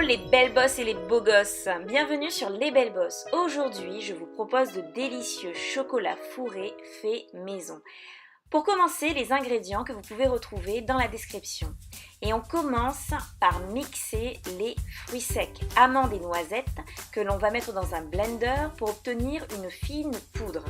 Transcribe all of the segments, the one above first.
les belles bosses et les beaux gosses, bienvenue sur Les Belles Bosses. Aujourd'hui, je vous propose de délicieux chocolats fourrés faits maison. Pour commencer, les ingrédients que vous pouvez retrouver dans la description. Et on commence par mixer les fruits secs, amandes et noisettes, que l'on va mettre dans un blender pour obtenir une fine poudre.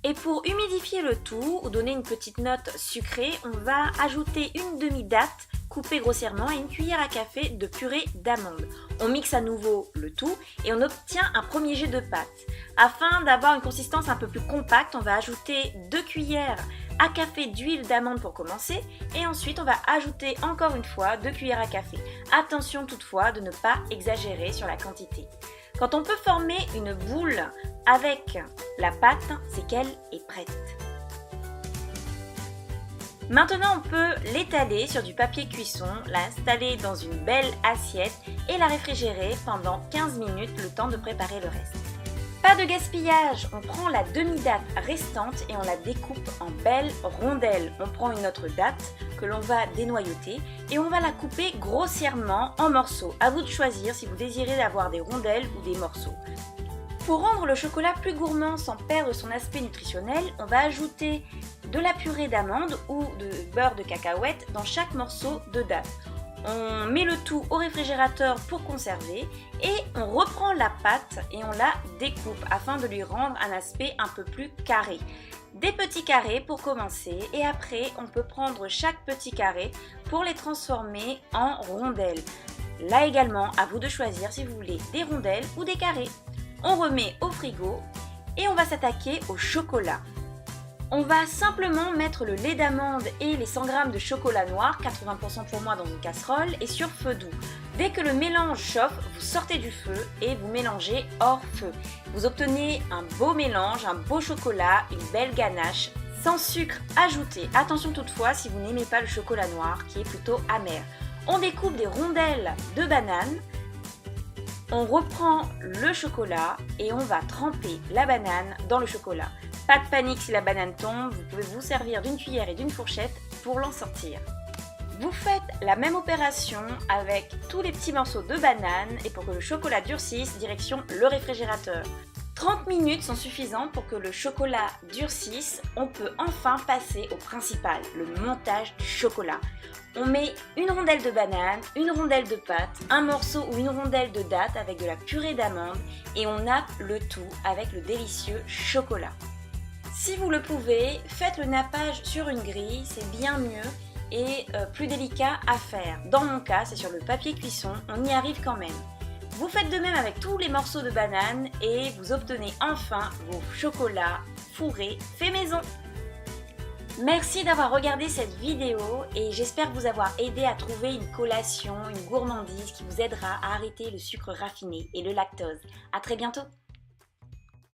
Et pour humidifier le tout ou donner une petite note sucrée, on va ajouter une demi-datte coupée grossièrement et une cuillère à café de purée d'amandes. On mixe à nouveau le tout et on obtient un premier jet de pâte. Afin d'avoir une consistance un peu plus compacte, on va ajouter 2 cuillères à café d'huile d'amande pour commencer et ensuite on va ajouter encore une fois 2 cuillères à café. Attention toutefois de ne pas exagérer sur la quantité. Quand on peut former une boule avec la pâte, c'est qu'elle est prête. Maintenant, on peut l'étaler sur du papier cuisson, l'installer dans une belle assiette et la réfrigérer pendant 15 minutes, le temps de préparer le reste. Pas de gaspillage, on prend la demi-datte restante et on la découpe en belles rondelles. On prend une autre datte que l'on va dénoyauter et on va la couper grossièrement en morceaux. À vous de choisir si vous désirez avoir des rondelles ou des morceaux. Pour rendre le chocolat plus gourmand sans perdre son aspect nutritionnel, on va ajouter de la purée d'amande ou de beurre de cacahuète dans chaque morceau de datte. On met le tout au réfrigérateur pour conserver et on reprend la pâte et on la découpe afin de lui rendre un aspect un peu plus carré. Des petits carrés pour commencer et après on peut prendre chaque petit carré pour les transformer en rondelles. Là également, à vous de choisir si vous voulez des rondelles ou des carrés. On remet au frigo et on va s'attaquer au chocolat. On va simplement mettre le lait d'amande et les 100 g de chocolat noir, 80% pour moi dans une casserole et sur feu doux. Dès que le mélange chauffe, vous sortez du feu et vous mélangez hors feu. Vous obtenez un beau mélange, un beau chocolat, une belle ganache, sans sucre ajouté. Attention toutefois si vous n'aimez pas le chocolat noir qui est plutôt amer. On découpe des rondelles de banane. On reprend le chocolat et on va tremper la banane dans le chocolat. Pas de panique si la banane tombe, vous pouvez vous servir d'une cuillère et d'une fourchette pour l'en sortir. Vous faites la même opération avec tous les petits morceaux de banane et pour que le chocolat durcisse, direction le réfrigérateur. 30 minutes sont suffisantes pour que le chocolat durcisse. On peut enfin passer au principal, le montage du chocolat. On met une rondelle de banane, une rondelle de pâte, un morceau ou une rondelle de datte avec de la purée d'amande et on nappe le tout avec le délicieux chocolat. Si vous le pouvez, faites le nappage sur une grille, c'est bien mieux et plus délicat à faire. Dans mon cas, c'est sur le papier cuisson, on y arrive quand même. Vous faites de même avec tous les morceaux de banane et vous obtenez enfin vos chocolats fourrés faits maison. Merci d'avoir regardé cette vidéo et j'espère vous avoir aidé à trouver une collation, une gourmandise qui vous aidera à arrêter le sucre raffiné et le lactose. À très bientôt!